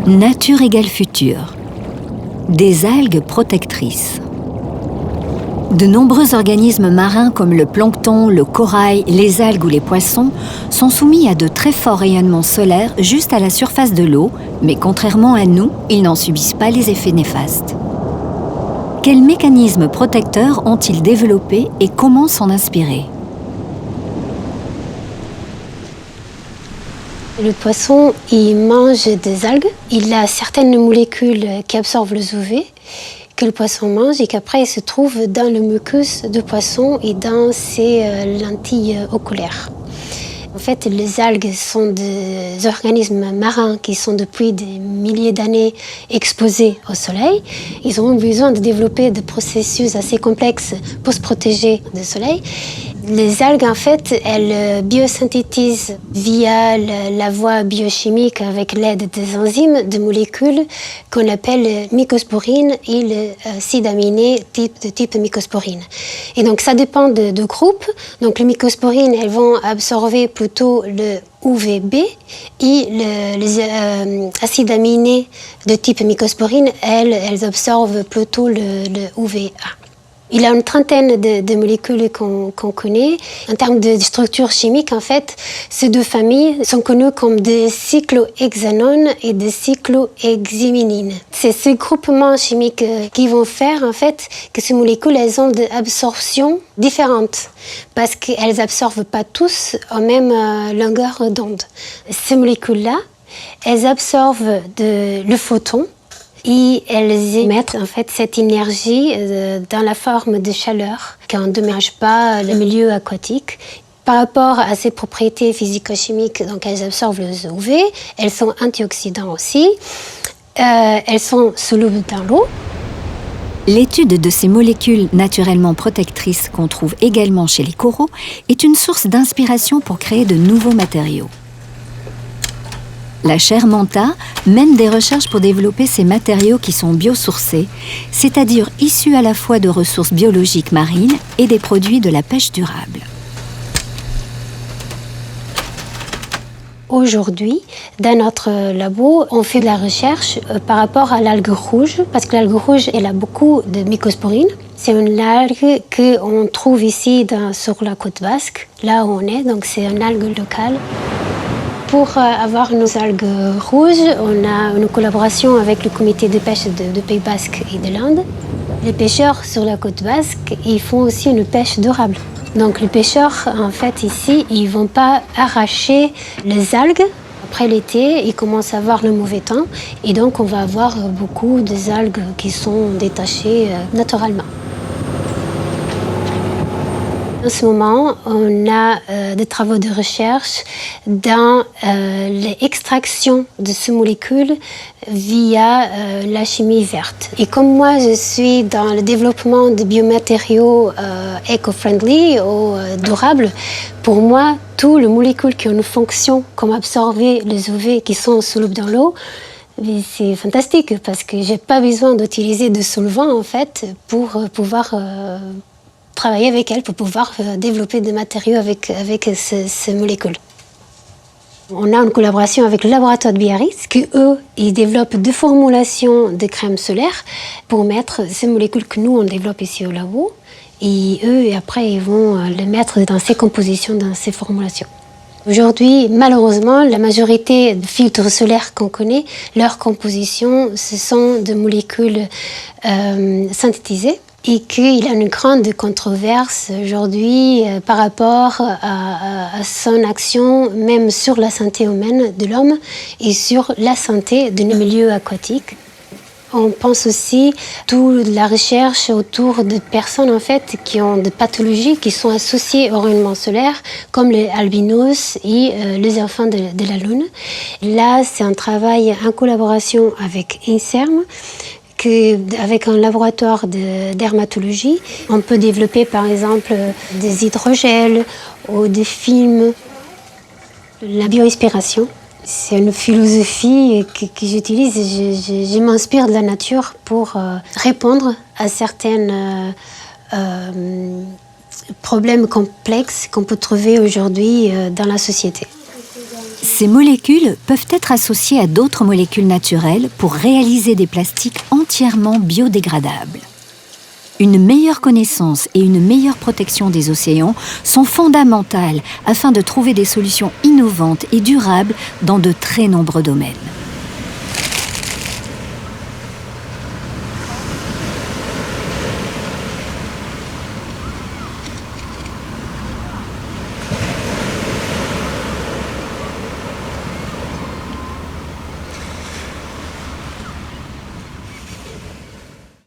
Nature égale futur. Des algues protectrices. De nombreux organismes marins comme le plancton, le corail, les algues ou les poissons sont soumis à de très forts rayonnements solaires juste à la surface de l'eau, mais contrairement à nous, ils n'en subissent pas les effets néfastes. Quels mécanismes protecteurs ont-ils développés et comment s'en inspirer ? Le poisson, il mange des algues. Il a certaines molécules qui absorbent les UV que le poisson mange et qu'après il se trouve dans le mucus du poisson et dans ses lentilles oculaires. En fait, les algues sont des organismes marins qui sont depuis des milliers d'années exposés au soleil. Ils ont besoin de développer des processus assez complexes pour se protéger du soleil. Les algues, en fait, elles biosynthétisent via la voie biochimique avec l'aide des enzymes des molécules qu'on appelle mycosporine et le acide aminé de type mycosporine. Et donc, ça dépend de groupes. Donc, les mycosporines, elles vont absorber plutôt le UVB et les acides aminés de type mycosporine, elles absorbent plutôt le UVA. Il y a une trentaine de molécules qu'on connaît. En termes de structure chimique, en fait, ces deux familles sont connues comme des cyclohexanones et des cyclohexyminines. C'est ces groupements chimiques qui vont faire, en fait, que ces molécules, elles ont des absorptions différentes parce qu'elles n'absorbent pas tous en même longueur d'onde. Ces molécules-là, elles absorbent le photon, et elles émettent en fait cette énergie dans la forme de chaleur qui n'endommage pas le milieu aquatique. Par rapport à ces propriétés physico-chimiques, donc elles absorbent les UV, elles sont antioxydants aussi, elles sont solubles dans l'eau. L'étude de ces molécules naturellement protectrices qu'on trouve également chez les coraux est une source d'inspiration pour créer de nouveaux matériaux. La chaire Manta mène des recherches pour développer ces matériaux qui sont biosourcés, c'est-à-dire issus à la fois de ressources biologiques marines et des produits de la pêche durable. Aujourd'hui, dans notre labo, on fait de la recherche par rapport à l'algue rouge, parce que l'algue rouge, elle a beaucoup de mycosporine. C'est une algue qu'on trouve ici sur la côte basque, là où on est, donc c'est une algue locale. Pour avoir nos algues rouges, on a une collaboration avec le comité de pêche de Pays Basque et de l'Inde. Les pêcheurs sur la côte basque, ils font aussi une pêche durable. Donc les pêcheurs, en fait, ici, ils ne vont pas arracher les algues. Après l'été, ils commencent à avoir le mauvais temps et donc on va avoir beaucoup des algues qui sont détachées naturellement. En ce moment, on a des travaux de recherche dans l'extraction de ces molécules via la chimie verte. Et comme moi, je suis dans le développement de biomatériaux éco-friendly ou durables, pour moi, toutes les molécules qui ont une fonction comme absorber les UV qui sont solubles dans l'eau, c'est fantastique parce que je n'ai pas besoin d'utiliser de solvants en fait, pour pouvoir travailler avec elles, pour pouvoir développer des matériaux avec ces molécules. On a une collaboration avec le laboratoire de Biarritz, qui eux, ils développent des formulations de crèmes solaires pour mettre ces molécules que nous, on développe ici au labo. Et eux, après, ils vont les mettre dans ces compositions, dans ces formulations. Aujourd'hui, malheureusement, la majorité de filtres solaires qu'on connaît, leur composition, ce sont des molécules synthétisées. Et qu'il y a une grande controverse aujourd'hui par rapport à son action, même sur la santé humaine de l'homme et sur la santé de nos milieux aquatiques. On pense aussi toute la recherche autour de personnes en fait, qui ont des pathologies qui sont associées au rayonnement solaire, comme les albinos et les enfants de la Lune. Là, c'est un travail en collaboration avec INSERM, qu'avec un laboratoire de dermatologie, on peut développer par exemple des hydrogels ou des films. La bioinspiration, c'est une philosophie que j'utilise. Je m'inspire de la nature pour répondre à certains problèmes complexes qu'on peut trouver aujourd'hui dans la société. Ces molécules peuvent être associées à d'autres molécules naturelles pour réaliser des plastiques entièrement biodégradables. Une meilleure connaissance et une meilleure protection des océans sont fondamentales afin de trouver des solutions innovantes et durables dans de très nombreux domaines.